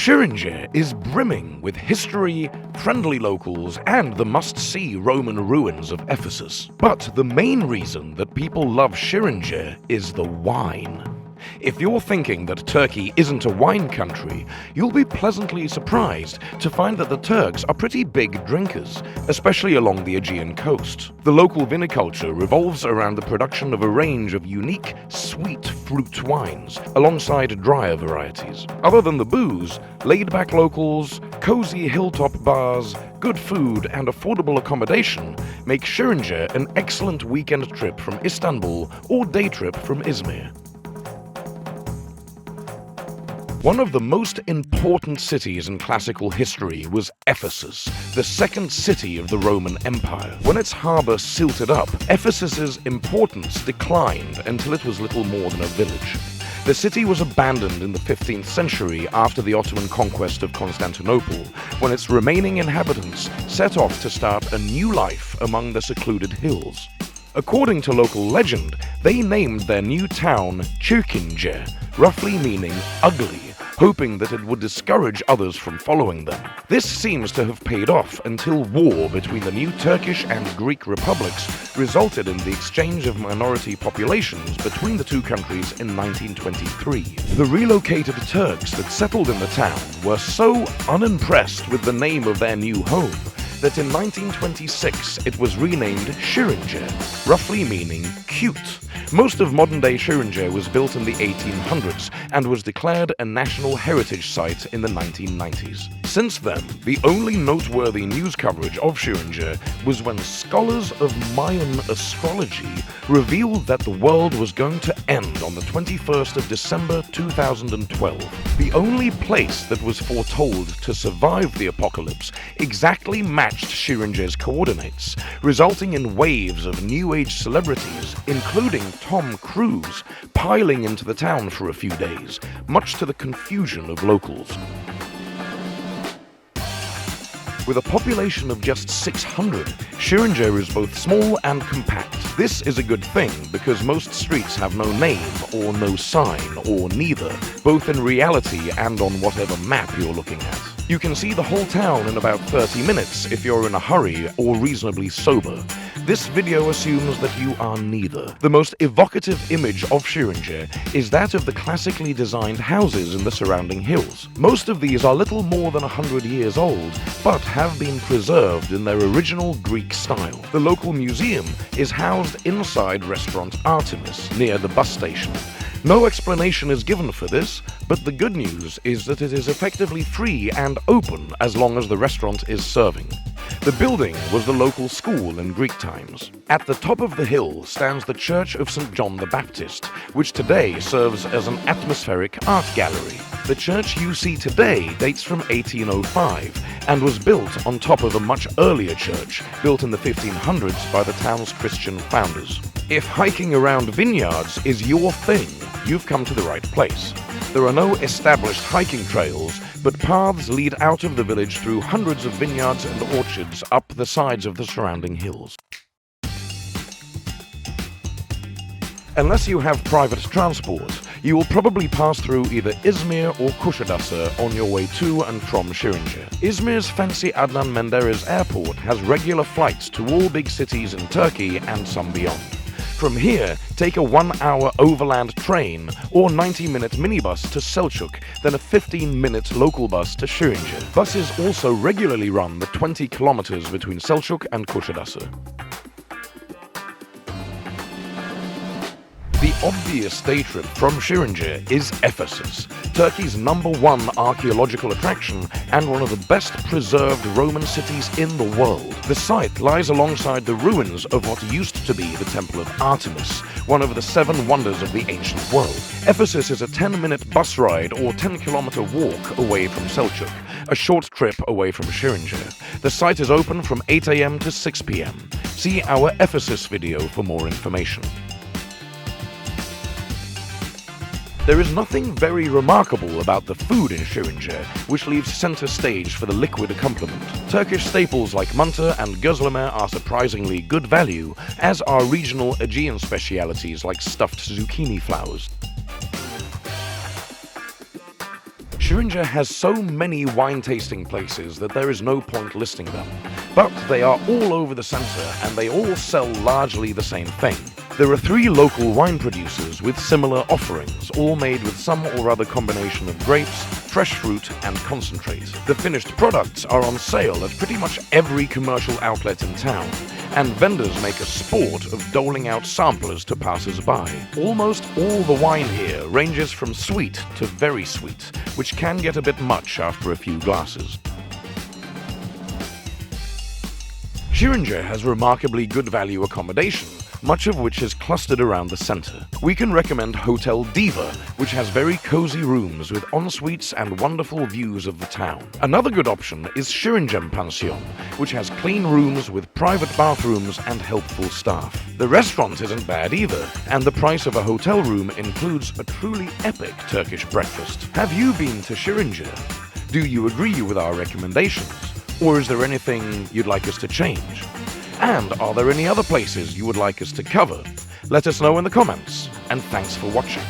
Şirince is brimming with history, friendly locals, and the must-see Roman ruins of Ephesus. But the main reason that people love Şirince is the wine. If you're thinking that Turkey isn't a wine country, you'll be pleasantly surprised to find that the Turks are pretty big drinkers, especially along the Aegean coast. The local viniculture revolves around the production of a range of unique, sweet fruit wines, alongside drier varieties. Other than the booze, laid-back locals, cozy hilltop bars, good food, and affordable accommodation make Şirince an excellent weekend trip from Istanbul or day trip from Izmir. One of the most important cities in classical history was Ephesus, the second city of the Roman Empire. When its harbor silted up, Ephesus's importance declined until it was little more than a village. The city was abandoned in the 15th century after the Ottoman conquest of Constantinople, when its remaining inhabitants set off to start a new life among the secluded hills. According to local legend, they named their new town Şirince, roughly meaning ugly, hoping that it would discourage others from following them. This seems to have paid off until war between the new Turkish and Greek republics resulted in the exchange of minority populations between the two countries in 1923. The relocated Turks that settled in the town were so unimpressed with the name of their new home that in 1926 it was renamed Şirince, roughly meaning cute. Most of modern-day Şirince was built in the 1800s and was declared a National Heritage Site in the 1990s. Since then, the only noteworthy news coverage of Şirince was when scholars of Mayan astrology revealed that the world was going to end on the 21st of December 2012. The only place that was foretold to survive the apocalypse exactly matched Şirince's coordinates, resulting in waves of New Age celebrities, including Tom Cruise, piling into the town for a few days, much to the confusion of locals. With a population of just 600, Şirince is both small and compact. This is a good thing because most streets have no name or no sign or neither, both in reality and on whatever map you're looking at. You can see the whole town in about 30 minutes if you're in a hurry or reasonably sober. This video assumes that you are neither. The most evocative image of Şirince is that of the classically designed houses in the surrounding hills. Most of these are little more than 100 years old, but have been preserved in their original Greek style. The local museum is housed inside restaurant Artemis, near the bus station. No explanation is given for this, but the good news is that it is effectively free and open as long as the restaurant is serving. The building was the local school in Greek times. At the top of the hill stands the Church of St. John the Baptist, which today serves as an atmospheric art gallery. The church you see today dates from 1805 and was built on top of a much earlier church, built in the 1500s by the town's Christian founders. If hiking around vineyards is your thing, you've come to the right place. There are no established hiking trails, but paths lead out of the village through hundreds of vineyards and orchards up the sides of the surrounding hills. Unless you have private transport, you will probably pass through either Izmir or Kuşadası on your way to and from Şirince. Izmir's fancy Adnan Menderes Airport has regular flights to all big cities in Turkey and some beyond. From here, take a 1-hour overland train or 90-minute minibus to Selcuk, then a 15-minute local bus to Şirince. Buses also regularly run the 20 kilometers between Selcuk and Kuşadası. The obvious day trip from Şirince is Ephesus, Turkey's #1 archaeological attraction and one of the best preserved Roman cities in the world. The site lies alongside the ruins of what used to be the Temple of Artemis, one of the 7 wonders of the ancient world. Ephesus is a 10-minute bus ride or 10-kilometer walk away from Selcuk, a short trip away from Şirince. The site is open from 8 a.m. to 6 p.m. See our Ephesus video for more information. There is nothing very remarkable about the food in Şirince, which leaves center stage for the liquid accompaniment. Turkish staples like manta and gözleme are surprisingly good value, as are regional Aegean specialities like stuffed zucchini flowers. Şirince has so many wine tasting places that there is no point listing them. But they are all over the center and they all sell largely the same thing. There are 3 local wine producers with similar offerings, all made with some or other combination of grapes, fresh fruit, and concentrate. The finished products are on sale at pretty much every commercial outlet in town, and vendors make a sport of doling out samplers to passers-by. Almost all the wine here ranges from sweet to very sweet, which can get a bit much after a few glasses. Şirince has remarkably good value accommodation, much of which is clustered around the center. We can recommend Hotel Diva, which has very cozy rooms with en-suites and wonderful views of the town. Another good option is Şirince Pension, which has clean rooms with private bathrooms and helpful staff. The restaurant isn't bad either, and the price of a hotel room includes a truly epic Turkish breakfast. Have you been to Şirince? Do you agree with our recommendations? Or is there anything you'd like us to change? And are there any other places you would like us to cover? Let us know in the comments, and thanks for watching.